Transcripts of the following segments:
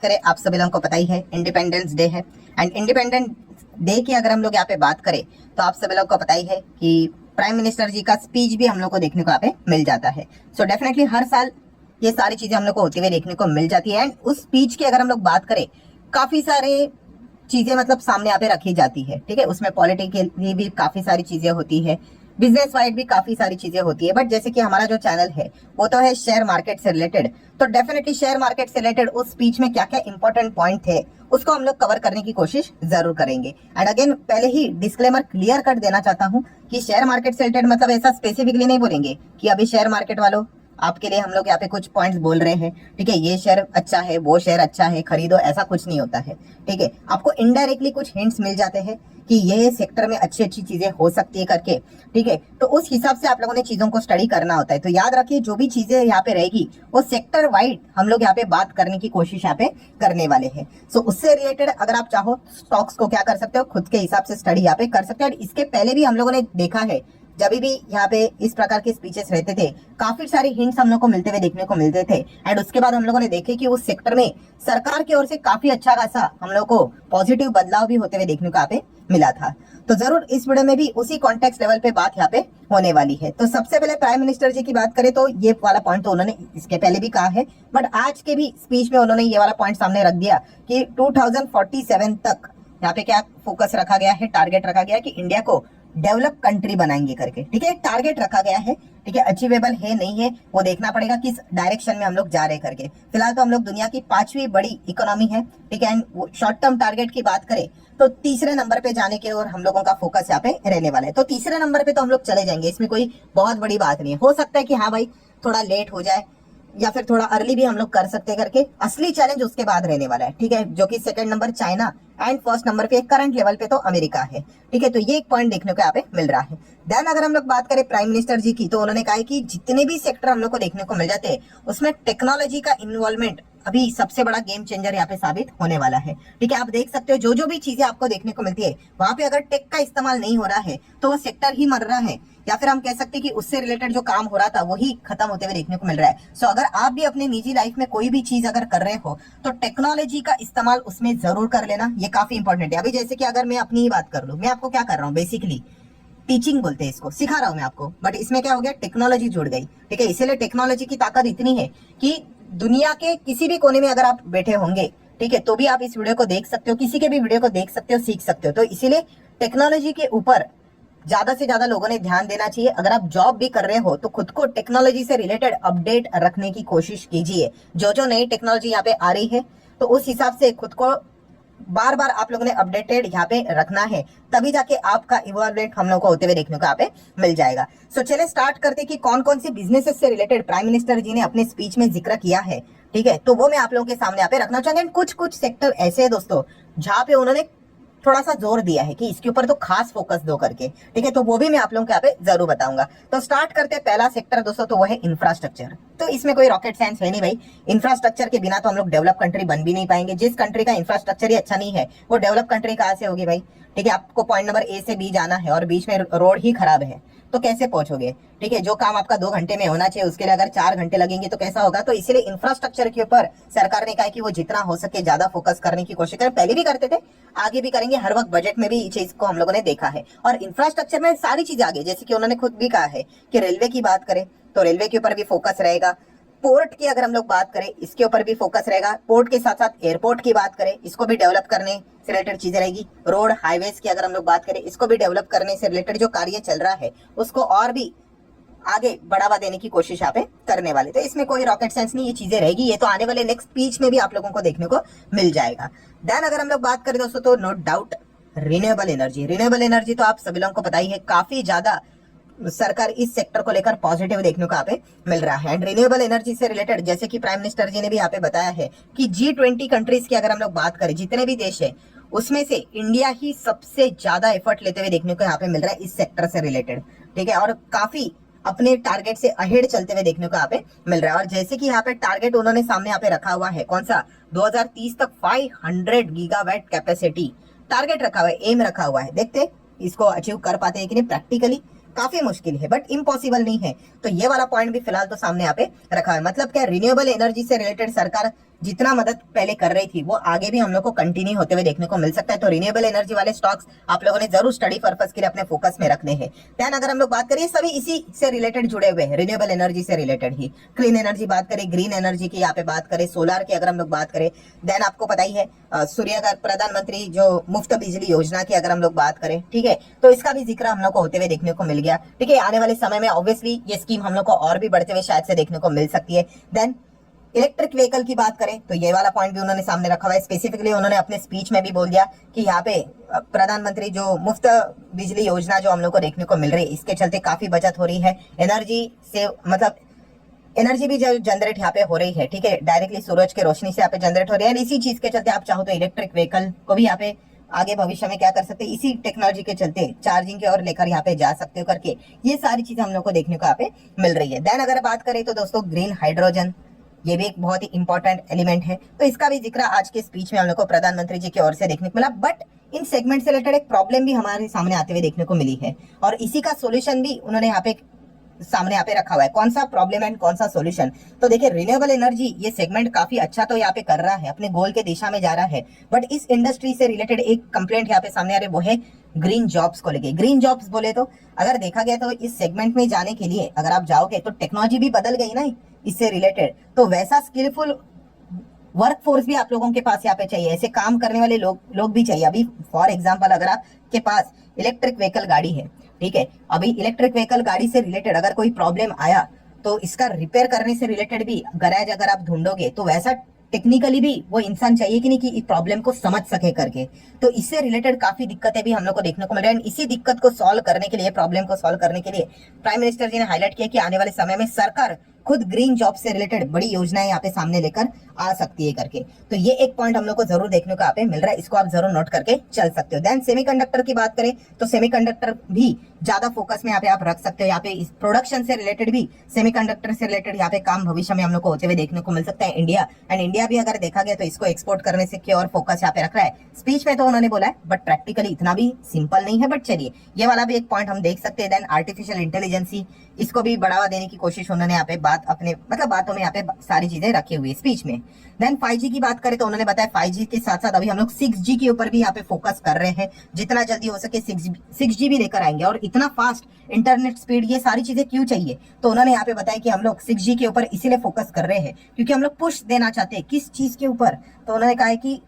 करें, आप सभी लोगों को पता ही है इंडिपेंडेंस डे है। एंड इंडिपेंडेंस डे की अगर हम लोग यहाँ पे बात करें तो आप सभी लोगों को पता ही है कि प्राइम मिनिस्टर जी का स्पीच भी हम लोग को देखने को यहाँ पे मिल जाता है। सो डेफिनेटली हर साल ये सारी चीजें हम लोग को होते हुए देखने को मिल जाती है। एंड उस स्पीच की अगर हम लोग बात करें, काफी सारे चीजें मतलब सामने यहाँ पे रखी जाती है। ठीक है, उसमें पॉलिटिक्स के लिए भी काफी सारी चीजें होती है, बिजनेस वाइड भी काफी सारी चीजें होती है। बट जैसे कि हमारा जो चैनल है वो तो है शेयर मार्केट से रिलेटेड, तो डेफिनेटली शेयर मार्केट से रिलेटेड उस स्पीच में क्या क्या इंपॉर्टेंट पॉइंट थे उसको हम लोग कवर करने की कोशिश जरूर करेंगे। एंड अगेन पहले ही डिस्क्लेमर क्लियर कर देना चाहता हूँ कि शेयर मार्केट से रिलेटेड मतलब ऐसा स्पेसिफिकली नहीं बोलेंगे कि अभी शेयर मार्केट वालों आपके लिए हम लोग यहाँ पे कुछ पॉइंट्स बोल रहे हैं। ठीक है, ये शेयर अच्छा है, वो शेयर अच्छा है, खरीदो, ऐसा कुछ नहीं होता है। ठीक है, आपको इनडायरेक्टली कुछ हिंट्स मिल जाते हैं कि ये सेक्टर में अच्छी अच्छी चीजें हो सकती है करके। ठीक है, तो उस हिसाब से आप लोगों ने चीजों को स्टडी करना होता है। तो याद रखिए जो भी चीजें यहाँ पे रहेगी वो सेक्टर वाइड हम लोग यहाँ पे बात करने की कोशिश यहाँ पे करने वाले हैं। सो उससे रिलेटेड अगर आप चाहो स्टॉक्स को क्या कर सकते हो, खुद के हिसाब से स्टडी यहाँ पे कर सकते हो। और इसके पहले भी हम लोगों ने देखा है जब भी यहाँ पे इस प्रकार के स्पीचेस रहते थे, काफी सारे हिंट्स हम लोग को मिलते हुए देखने को मिलते थे। एंड उसके बाद हम लोगों ने देखे कि उस सेक्टर में सरकार की ओर से काफी अच्छा खासा हम लोग को पॉजिटिव बदलाव भी होते हुए देखने को यहाँ पे मिला था। तो जरूर इस वीडियो में भी उसी कॉन्टेक्स्ट लेवल पे बात यहाँ पे होने वाली है। तो सबसे पहले प्राइम मिनिस्टर जी की बात करें तो ये वाला पॉइंट तो उन्होंने इसके पहले भी कहा है, बट आज के भी स्पीच में उन्होंने ये वाला पॉइंट सामने रख दिया कि 2047 तक यहाँ पे क्या फोकस रखा गया है, टारगेट रखा गया है कि इंडिया को डेवलप कंट्री बनाएंगे करके। ठीक है, टारगेट रखा गया है। ठीक है, अचीवेबल है नहीं है वो देखना पड़ेगा किस डायरेक्शन में हम लोग जा रहे हैं करके। फिलहाल तो हम लोग दुनिया की 5वीं बड़ी इकोनॉमी है। ठीक है, एंड शॉर्ट टर्म टारगेट की बात करें तो तीसरे नंबर पे जाने के और हम लोगों का फोकस यहाँ पे रहने वाला है। तो तीसरे नंबर पे तो हम लोग चले जाएंगे, इसमें कोई बहुत बड़ी बात नहीं है। हो सकता है कि हाँ भाई थोड़ा लेट हो जाए या फिर थोड़ा अर्ली भी हम लोग कर सकते हैं करके। असली चैलेंज उसके बाद रहने वाला है। ठीक है, जो कि second number China and first number पे करंट लेवल पे तो अमेरिका है। ठीक है, तो ये एक पॉइंट देखने को यहाँ पे मिल रहा है। देन अगर हम लोग बात करें प्राइम मिनिस्टर जी की, तो उन्होंने कहा है कि जितने भी सेक्टर हम लोग को देखने को मिल जाते हैं उसमें टेक्नोलॉजी का इन्वॉल्वमेंट अभी सबसे बड़ा गेम चेंजर यहाँ पे साबित होने वाला है। ठीक है, आप देख सकते हो जो जो भी चीजें आपको देखने को मिलती है वहां पे अगर टेक का इस्तेमाल नहीं हो रहा है तो वो सेक्टर ही मर रहा है, या फिर हम कह सकते हैं कि उससे रिलेटेड जो काम हो रहा था वही खत्म होते हुए देखने को मिल रहा है। सो अगर आप भी अपनी निजी लाइफ में कोई भी चीज अगर कर रहे हो तो टेक्नोलॉजी का इस्तेमाल उसमें जरूर कर लेना, ये काफी इंपॉर्टेंट है। अभी जैसे कि अगर मैं अपनी ही बात कर लूं, मैं आपको क्या कर रहा हूँ, बेसिकली टीचिंग बोलते हैं इसको, सिखा रहा हूं मैं आपको, बट इसमें क्या हो गया, टेक्नोलॉजी जुड़ गई। ठीक है, इसीलिए टेक्नोलॉजी की ताकत इतनी है कि दुनिया के किसी भी कोने में अगर आप बैठे होंगे, ठीक है, तो भी आप इस वीडियो को देख सकते हो, किसी के भी वीडियो को देख सकते हो, सीख सकते हो। तो इसीलिए टेक्नोलॉजी के ऊपर ज्यादा से ज्यादा लोगों ने ध्यान देना चाहिए। अगर आप जॉब भी कर रहे हो तो खुद को टेक्नोलॉजी से रिलेटेड अपडेट रखने की कोशिश कीजिए। जो जो नई टेक्नोलॉजी यहाँ पे आ रही है तो उस हिसाब से खुद को बार बार आप लोगों ने अपडेटेड यहाँ पे रखना है, तभी जाके आपका इवॉल्वमेंट हम लोग को होते हुए देखने को यहाँ पे मिल जाएगा। सो चलिए स्टार्ट करते कि कौन कौन सी बिजनेसेस से रिलेटेड प्राइम मिनिस्टर जी ने अपने स्पीच में जिक्र किया है। ठीक है, तो वो मैं आप लोगों के सामने यहाँ पे रखना चाहूंगा। कुछ कुछ सेक्टर ऐसे है दोस्तों जहाँ पे उन्होंने थोड़ा सा जोर दिया है कि इसके ऊपर तो खास फोकस दो करके। ठीक है, तो वो भी मैं आप लोगों को यहाँ पे जरूर बताऊंगा। तो स्टार्ट करते हैं, पहला सेक्टर दोस्तों तो वो है इंफ्रास्ट्रक्चर। तो इसमें कोई रॉकेट साइंस है नहीं भाई, इंफ्रास्ट्रक्चर के बिना तो हम लोग डेवलप कंट्री बन भी नहीं पाएंगे। जिस कंट्री का इंफ्रास्ट्रक्चर ही अच्छा नहीं है वो डेवलप कंट्री कहाँ से होगी भाई। ठीक है, आपको पॉइंट नंबर ए से बी जाना है और बीच में रोड ही खराब है तो कैसे पहुंचोगे। ठीक है, जो काम आपका 2 घंटे में होना चाहिए उसके लिए अगर 4 घंटे लगेंगे तो कैसा होगा। तो इसीलिए इंफ्रास्ट्रक्चर के ऊपर सरकार ने कहा कि वो जितना हो सके ज्यादा फोकस करने की कोशिश करें। पहले भी करते थे, आगे भी करेंगे, हर वक्त बजट में भी इस चीज को हम लोगों ने देखा है। और इंफ्रास्ट्रक्चर में सारी चीजें आगे, जैसे कि उन्होंने खुद भी कहा है कि रेलवे की बात करें तो रेलवे के ऊपर भी फोकस रहेगा। पोर्ट की अगर हम लोग बात करें इसके ऊपर भी फोकस रहेगा। पोर्ट के साथ साथ एयरपोर्ट की बात करें इसको भी डेवलप करने से रिलेटेड चीजें रहेगी। रोड हाईवेज की अगर हम लोग बात करें इसको भी डेवलप करने से रिलेटेड जो कार्य चल रहा है उसको और भी आगे बढ़ावा देने की कोशिश यहाँ पे करने वाले। तो इसमें कोई रॉकेट साइंस नहीं, ये चीजें रहेगी। ये तो आने वाले नेक्स्ट स्पीच में भी आप लोगों को देखने को मिल जाएगा। देन अगर हम लोग बात करें दोस्तों तो no doubt renewable energy. Renewable energy तो आप सभी लोगों को पता ही है, काफी ज्यादा सरकार इस सेक्टर को लेकर पॉजिटिव देखने को यहाँ पे मिल रहा है। एंड रिन्यूएबल एनर्जी से रिलेटेड जैसे कि प्राइम मिनिस्टर जी ने भी यहाँ पे बताया है कि G20 कंट्रीज की अगर हम लोग बात करें, जितने भी देश है उसमें से इंडिया ही सबसे ज्यादा एफर्ट लेते हुए देखने को यहाँ पे मिल रहा है इस सेक्टर से रिलेटेड। ठीक है, और काफी अपने टारगेट से अहेड चलते हुए देखने को यहाँ पे मिल रहा है। और जैसे कि यहाँ पे टारगेट उन्होंने सामने यहाँ पे रखा हुआ है, कौन सा, 2030 तक 500 गीगावाट कैपेसिटी टारगेट रखा हुआ है, एम रखा हुआ है। देखते इसको अचीव कर पाते हैं कि नहीं। प्रैक्टिकली काफी मुश्किल है बट इम्पॉसिबल नहीं है। तो ये वाला पॉइंट भी फिलहाल तो सामने यहाँ पे रखा है। मतलब क्या, रिन्यूएबल एनर्जी से रिलेटेड सरकार जितना मदद पहले कर रही थी वो आगे भी हम लोग को कंटिन्यू होते हुए देखने को मिल सकता है। तो रिन्यूएबल एनर्जी वाले स्टॉक्स आप लोगों ने जरूर स्टडी पर्पस के लिए अपने फोकस में रखने हैं। देन अगर हम लोग बात करें, सभी इसी से रिलेटेड जुड़े हुए हैं, रिन्यूएबल एनर्जी से रिलेटेड ही। क्लीन एनर्जी बात करें, ग्रीन एनर्जी की यहाँ पे बात करें, सोलार की अगर हम लोग बात करें, देन आपको पता ही है सूर्य प्रधानमंत्री जो मुफ्त बिजली योजना की अगर हम लोग बात करें, ठीक है, तो इसका भी जिक्र हम लोग को होते हुए देखने को मिल गया। ठीक है, आने वाले समय में ऑब्वियसली ये स्कीम हम लोग को और भी बढ़ते हुए शायद से देखने को मिल सकती है। देन इलेक्ट्रिक व्हीकल की बात करें तो ये वाला पॉइंट भी उन्होंने सामने रखा हुआ है। स्पेसिफिकली उन्होंने अपने स्पीच में भी बोल दिया कि यहाँ पे प्रधानमंत्री जो मुफ्त बिजली योजना जो हम लोग को देखने को मिल रही है, इसके चलते काफी बचत हो रही है एनर्जी से, मतलब एनर्जी भी जो जनरेट यहाँ पे हो रही है, ठीक है, डायरेक्टली सूरज के रोशनी से यहाँ पे जनरेट हो रही है। इसी चीज के चलते आप चाहो तो इलेक्ट्रिक व्हीकल को भी यहाँ पे आगे भविष्य में क्या कर सकते हैं, इसी टेक्नोलॉजी के चलते चार्जिंग की ओर लेकर यहाँ पे जा सकते हो करके ये सारी चीजें हम लोग को देखने को यहाँ पे मिल रही है। देन अगर बात करें तो दोस्तों ग्रीन हाइड्रोजन, ये भी एक बहुत ही इंपॉर्टेंट एलिमेंट है, तो इसका भी जिक्र आज के स्पीच में हम लोग को प्रधानमंत्री जी की ओर से देखने को मिला। बट इन सेगमेंट से रिलेटेड एक प्रॉब्लम भी हमारे सामने आते हुए देखने को मिली है और इसी का सोल्यूशन भी उन्होंने यहाँ पे सामने यहाँ पे रखा हुआ है। कौन सा प्रॉब्लम एंड कौन सा सॉल्यूशन, तो देखिए रिन्यूएबल एनर्जी ये सेगमेंट काफी अच्छा तो यहाँ पे कर रहा है, अपने गोल के दिशा में जा रहा है, बट इस इंडस्ट्री से रिलेटेड एक कंप्लेंट यहाँ पे सामने आ रही है, वो है ग्रीन जॉब्स को लेके। ग्रीन जॉब्स बोले तो अगर देखा गया तो इस सेगमेंट में जाने के लिए अगर आप जाओगे तो टेक्नोलॉजी भी बदल गई ना इससे रिलेटेड, तो वैसा स्किलफुल वर्क फोर्स भी आप लोगों के पास यहाँ पे चाहिए, ऐसे काम करने वाले लोग भी चाहिए। अभी फॉर एग्जांपल अगर आपके पास इलेक्ट्रिक व्हीकल गाड़ी है, ठीक है, अभी इलेक्ट्रिक व्हीकल गाड़ी से रिलेटेड अगर कोई प्रॉब्लम आया तो इसका रिपेयर करने से रिलेटेड भी गैराज अगर आप ढूंढोगे तो वैसा टेक्निकली भी वो इंसान चाहिए कि नहीं कि इस प्रॉब्लम को समझ सके करके। तो इससे रिलेटेड काफी दिक्कतें भी हम लोग को देखने को मिल रही है। इसी दिक्कत को सॉल्व करने के लिए, प्रॉब्लम को सॉल्व करने के लिए प्राइम मिनिस्टर जी ने हाईलाइट किया कि आने वाले समय में सरकार खुद ग्रीन जॉब से रिलेटेड बड़ी योजनाएं यहाँ पे सामने लेकर आ सकती है करके। तो ये एक पॉइंट हम लोग को जरूर देखने को यहाँ पे मिल रहा है, इसको आप जरूर नोट करके चल सकते हो। देन सेमीकंडक्टर की बात करें तो सेमीकंडक्टर भी ज्यादा फोकस में यहाँ पे आप रख सकते हो। यहाँ पे इस प्रोडक्शन से रिलेटेड भी, सेमीकंडक्टर से रिलेटेड यहाँ पे काम भविष्य में हम लोग को होते हुए देखने को मिल सकता है। इंडिया भी अगर देखा गया तो इसको एक्सपोर्ट करने से की और फोकस यहाँ पे रख रहा है। स्पीच में तो उन्होंने बोला है बट प्रैक्टिकली इतना भी सिंपल नहीं है, बट चलिए ये वाला भी एक पॉइंट हम देख सकते हैं। देन आर्टिफिशियल इंटेलिजेंसी, इसको भी बढ़ावा देने की कोशिश उन्होंने यहाँ पे बात अपने मतलब बातों में यहाँ पे सारी चीजें रखी हुई है स्पीच में। देन 5G की बात करें तो उन्होंने बताया 5G के साथ साथ अभी हम लोग 6G के ऊपर भी यहाँ पे फोकस कर रहे हैं, जितना जल्दी हो सके 6G भी लेकर आएंगे। और इतना फास्ट इंटरनेट स्पीड, ये सारी चीजें क्यों चाहिए, तो उन्होंने यहाँ पे बताया कि हम लोग 6G के ऊपर इसीलिए फोकस कर रहे हैं क्योंकि हम लोग पुश देना चाहते हैं किस चीज के ऊपर, तो उन्होंने कहा है कि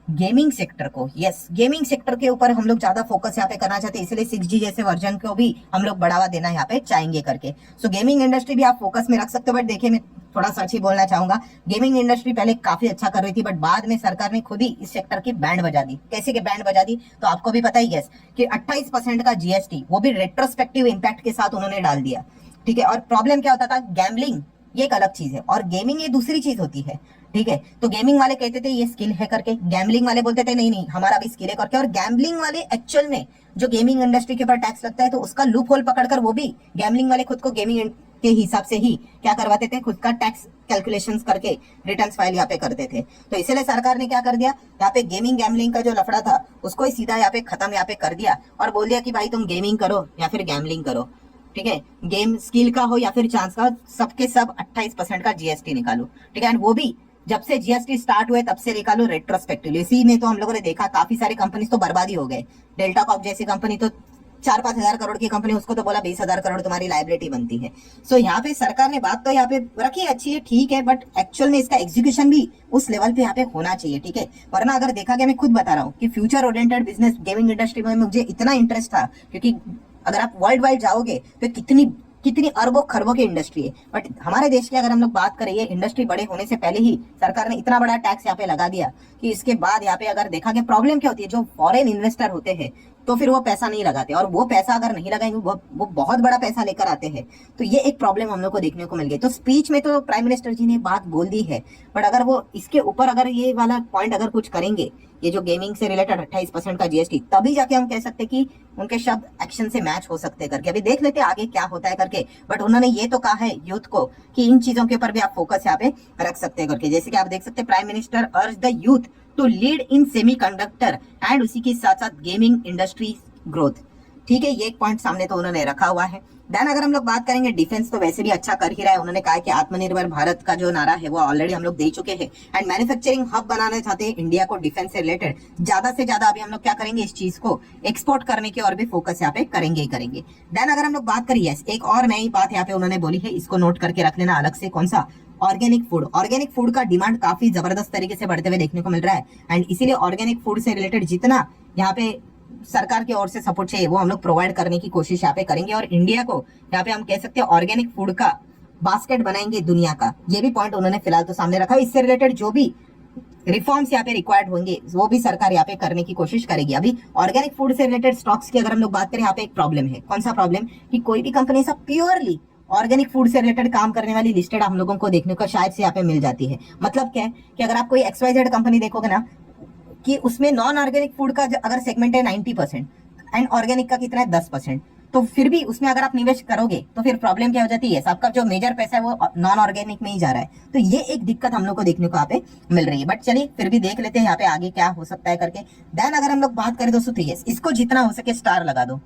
गेमिंग सेक्टर को, यस गेमिंग सेक्टर के ऊपर हम लोग ज्यादा फोकस यहाँ पे करना चाहते हैं, इसलिए 6G जैसे वर्जन को भी हम लोग बढ़ावा देना यहाँ पे चाहेंगे करके। सो गेमिंग इंडस्ट्री भी आप फोकस में रख सकते हो। बट देखिए मैं थोड़ा सच ही बोलना चाहूंगा, गेमिंग इंडस्ट्री पहले काफी अच्छा कर रही थी बट बाद में सरकार ने खुद ही इस सेक्टर की बैंड बजा दी। कैसे के बैंड बजा दी, तो आपको भी पता ही है कि 28% का GST वो भी रेट्रोस्पेक्टिव इम्पैक्ट के साथ उन्होंने डाल दिया, ठीक है। और प्रॉब्लम क्या होता था, गैम्बलिंग ये एक अलग चीज है और गेमिंग ये दूसरी चीज होती है, ठीक है। तो गेमिंग वाले कहते थे ये स्किल है करके, गैम्बलिंग वाले बोलते थे नहीं नहीं हमारा भी स्किल है करके। और गैम्बलिंग वाले एक्चुअल में जो गेमिंग इंडस्ट्री के ऊपर टैक्स लगता है तो उसका लूप होल पकड़कर वो भी गैम्बलिंग वाले खुद को गेमिंग के हिसाब से ही क्या करवाते थे, खुद का टैक्स कैलकुलेशंस करके रिटर्न्स फाइल यहाँ पे करते थे। तो इसलिए सरकार ने क्या कर दिया, यहाँ पे गेमिंग गैम्बलिंग का जो लफड़ा था उसको ही सीधा यहाँ पे खत्म यहाँ पे कर दिया और बोल दिया कि भाई तुम गेमिंग करो या फिर गैम्बलिंग करो, ठीक है, गेम स्किल का हो या फिर चांस का, सबके सब 28% का GST निकालो, ठीक है। एंड वो भी जब से GST स्टार्ट हुए तब से निकालो रेट्रोस्पेक्टिवली। इसी में तो हम लोगों ने देखा काफी सारी कंपनी तो बर्बादी हो गए। डेल्टा कॉर्प जैसी कंपनी तो 4-5 हजार करोड़ की कंपनी, उसको तो बोला 20,000 करोड़ तुम्हारी लाइबिलिटी बनती है। सो यहाँ पे सरकार ने बात तो यहाँ पे रखी अच्छी है, ठीक है, बट एक्चुअल में इसका एग्जीक्यूशन भी उस लेवल पे यहाँ पे होना चाहिए, ठीक है। वरना अगर देखा गया, मैं खुद बता रहा हूँ कि future oriented business gaming industry में मुझे इतना इंटरेस्ट था क्योंकि अगर आप वर्ल्ड वाइड जाओगे तो कितनी अरबों खरबों की इंडस्ट्री है। बट हमारे देश की अगर हम लोग बात करें, ये इंडस्ट्री बड़े होने से पहले ही सरकार ने इतना बड़ा टैक्स यहाँ पे लगा दिया कि इसके बाद यहाँ पे अगर देखा गया प्रॉब्लम क्या होती है, जो फॉरेन इन्वेस्टर होते हैं तो फिर वो पैसा नहीं लगाते और वो पैसा अगर नहीं लगाएंगे वो बहुत बड़ा पैसा लेकर आते हैं। तो ये एक प्रॉब्लम हम लोग को देखने को मिल गई। तो स्पीच में तो प्राइम मिनिस्टर जी ने बात बोल दी है, बट अगर वो इसके ऊपर अगर ये वाला पॉइंट अगर कुछ करेंगे, ये जो गेमिंग से रिलेटेड 28% का GST, तभी जाके हम कह सकते कि उनके शब्द एक्शन से मैच हो सकते करके। अभी देख लेते आगे क्या होता है करके। बट उन्होंने ये तो कहा है यूथ को कि इन चीजों के ऊपर भी आप फोकस यहाँ पे रख सकते हैं करके। जैसे कि आप देख सकते हैं, prime minister urge the youth to lead in semiconductor and उसी के साथ साथ गेमिंग इंडस्ट्री ग्रोथ। ठीक है, ये एक पॉइंट सामने तो उन्होंने रखा हुआ है। देन अगर हम लोग बात करेंगे डिफेंस, तो वैसे भी अच्छा कर ही रहा है। उन्होंने कहा कि आत्मनिर्भर भारत का जो नारा है वो ऑलरेडी हम लोग दे चुके हैं एंड मैन्युफैक्चरिंग हब बनाना चाहते हैं इंडिया को डिफेंस से रिलेटेड। ज्यादा से ज्यादा अभी हम लोग क्या करेंगे, इस चीज को एक्सपोर्ट करने की और भी फोकस यहाँ पे करेंगे ही करेंगे। देन अगर हम लोग बात करिए, यस एक और नई बात यहाँ पे उन्होंने बोली है, इसको नोट करके रख लेना अलग से, कौन सा, ऑर्गेनिक फूड। ऑर्गेनिक फूड का डिमांड काफी जबरदस्त तरीके से बढ़ते हुए देखने को मिल रहा है एंड इसीलिए ऑर्गेनिक फूड से रिलेटेड जितना यहाँ पे सरकार की ओर से सपोर्ट चाहिए वो हम लोग प्रोवाइड करने की कोशिश यहाँ पे करेंगे और इंडिया को यहाँ पे हम कह सकते हैं ऑर्गेनिक फूड का बास्केट बनाएंगे दुनिया का। ये भी पॉइंट उन्होंने फिलहाल तो सामने रखा है। इससे रिलेटेड जो भी रिफॉर्म्स यहाँ पे रिक्वायर्ड होंगे वो भी सरकार यहाँ पे करने की कोशिश करेगी। अभी ऑर्गेनिक फूड से रिलेटेड स्टॉक्स की अगर हम लोग बात करें, यहाँ पे एक प्रॉब्लम है। कौन सा प्रॉब्लम, कि कोई भी कंपनी ऐसा प्योरली ऑर्गेनिक फूड से रिलेटेड काम करने वाली लिस्टेड हम लोगों को देखने को शायद से यहाँ पे मिल जाती है। मतलब क्या है कि अगर आप कोई XYZ कंपनी देखोगे ना, कि उसमें नॉन ऑर्गेनिक फूड का अगर सेगमेंट है 90% एंड ऑर्गेनिक का कितना है 10%, तो फिर भी उसमें अगर आप निवेश करोगे तो फिर प्रॉब्लम क्या हो जाती है, आपका जो मेजर पैसा है वो नॉन ऑर्गेनिक में ही जा रहा है। तो ये एक दिक्कत हम लोग को देखने को यहाँ पे मिल रही है। बट चलिए फिर भी देख लेते हैं यहाँ पे आगे क्या हो सकता है करके। देन अगर हम लोग बात करें दोस्तों, तो यस इसको जितना हो सके स्टार लगा दो,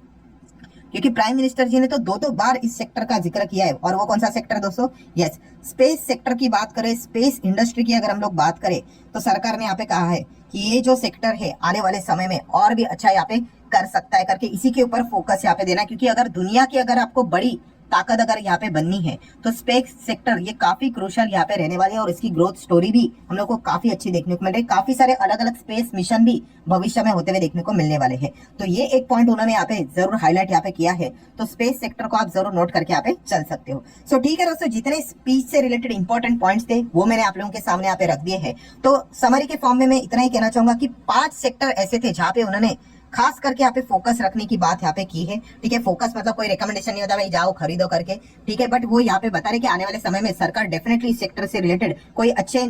क्योंकि प्राइम मिनिस्टर जी ने तो दो बार इस सेक्टर का जिक्र किया है। और वो कौन सा सेक्टर दोस्तों, यस स्पेस सेक्टर की बात करें, स्पेस इंडस्ट्री की अगर हम लोग बात करें, तो सरकार ने यहाँ पे कहा है कि ये जो सेक्टर है आने वाले समय में और भी अच्छा यहाँ पे कर सकता है करके, इसी के ऊपर फोकस यहाँ पे देना। क्योंकि अगर दुनिया की अगर आपको बड़ी ताकत अगर यहाँ पे बननी है तो स्पेस सेक्टर ये काफी क्रूशियल यहाँ पे रहने वाली है और इसकी ग्रोथ स्टोरी भी हम लोग को काफी अच्छी देखने को मिल रही है। काफी सारे अलग अलग स्पेस मिशन भी भविष्य में होते हुए देखने को मिलने वाले हैं। तो ये एक पॉइंट उन्होंने यहाँ पे जरूर हाईलाइट यहाँ पे किया है, तो स्पेस सेक्टर को आप जरूर नोट करके यहाँ पे चल सकते हो। सो ठीक है दोस्तों, जितने स्पीच से रिलेटेड इंपॉर्टेंट पॉइंट्स थे वो मैंने आप लोगों के सामने यहाँ पे रख दिए हैं। तो समरी के फॉर्म में मैं इतना ही कहना चाहूंगा कि 5 सेक्टर ऐसे थे जहाँ पे उन्होंने खास करके यहाँ पे फोकस रखने की बात यहाँ पे की है। ठीक है, फोकस मतलब कोई रिकमेंडेशन नहीं होता भाई जाओ खरीदो करके, ठीक है, बट वो यहाँ पे बता रहे कि आने वाले समय में सरकार डेफिनेटली इस सेक्टर से रिलेटेड कोई अच्छे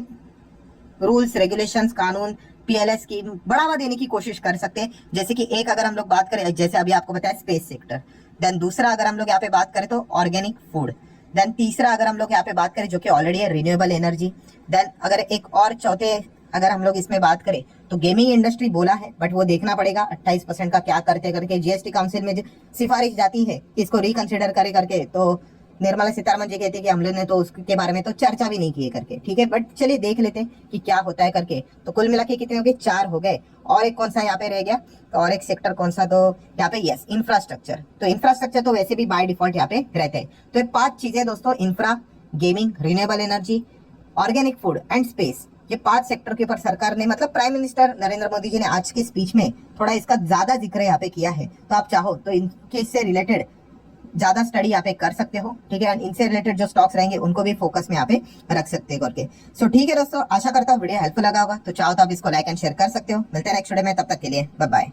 रूल्स, रेगुलेशंस, कानून, PLS की बढ़ावा देने की कोशिश कर सकते हैं। जैसे कि एक अगर हम लोग बात करें, जैसे अभी आपको बताया स्पेस सेक्टर, देन दूसरा अगर हम लोग यहाँ पे बात करें तो ऑर्गेनिक फूड, देन तीसरा अगर हम लोग यहाँ पे बात करें जो कि ऑलरेडी है रिन्यूएबल एनर्जी, देन अगर एक और चौथे अगर हम लोग इसमें बात करें तो गेमिंग इंडस्ट्री बोला है, बट वो देखना पड़ेगा 28% का क्या करते करके GST काउंसिल में सिफारिश जाती है इसको रिकंसिडर करे करके। तो निर्मला सीतारमण जी कहती है कि हम लोग ने तो उसके बारे में तो चर्चा भी नहीं की है करके, ठीक है, बट चलिए देख लेते हैं कि क्या होता है करके। तो कुल मिला के कितने हो गए, 4 हो गए। और एक कौन सा यहाँ पे रह गया, और एक सेक्टर कौन सा, तो यहाँ पे यस इंफ्रास्ट्रक्चर। तो इंफ्रास्ट्रक्चर तो वैसे भी बाय डिफॉल्ट यहाँ पे रहते हैं। तो 5 चीजें दोस्तों, infra, gaming, renewable energy, organic food and space, ये 5 सेक्टर के ऊपर सरकार ने, मतलब प्राइम मिनिस्टर नरेंद्र मोदी जी ने आज की स्पीच में थोड़ा इसका ज्यादा जिक्र यहाँ पे किया है। तो आप चाहो तो इनके इससे रिलेटेड ज्यादा स्टडी यहाँ पे कर सकते हो, ठीक है, इनसे रिलेटेड जो स्टॉक्स रहेंगे उनको भी फोकस में यहाँ पे रख सकते हो करके। सो ठीक है दोस्तों, आशा करता हूँ वीडियो हेल्पफुल लगा होगा। तो चाहो तो आप इसको लाइक एंड शेयर कर सकते हो। मिलते हैं नेक्स्ट वीडियो में, तब तक के लिए बाय बाय।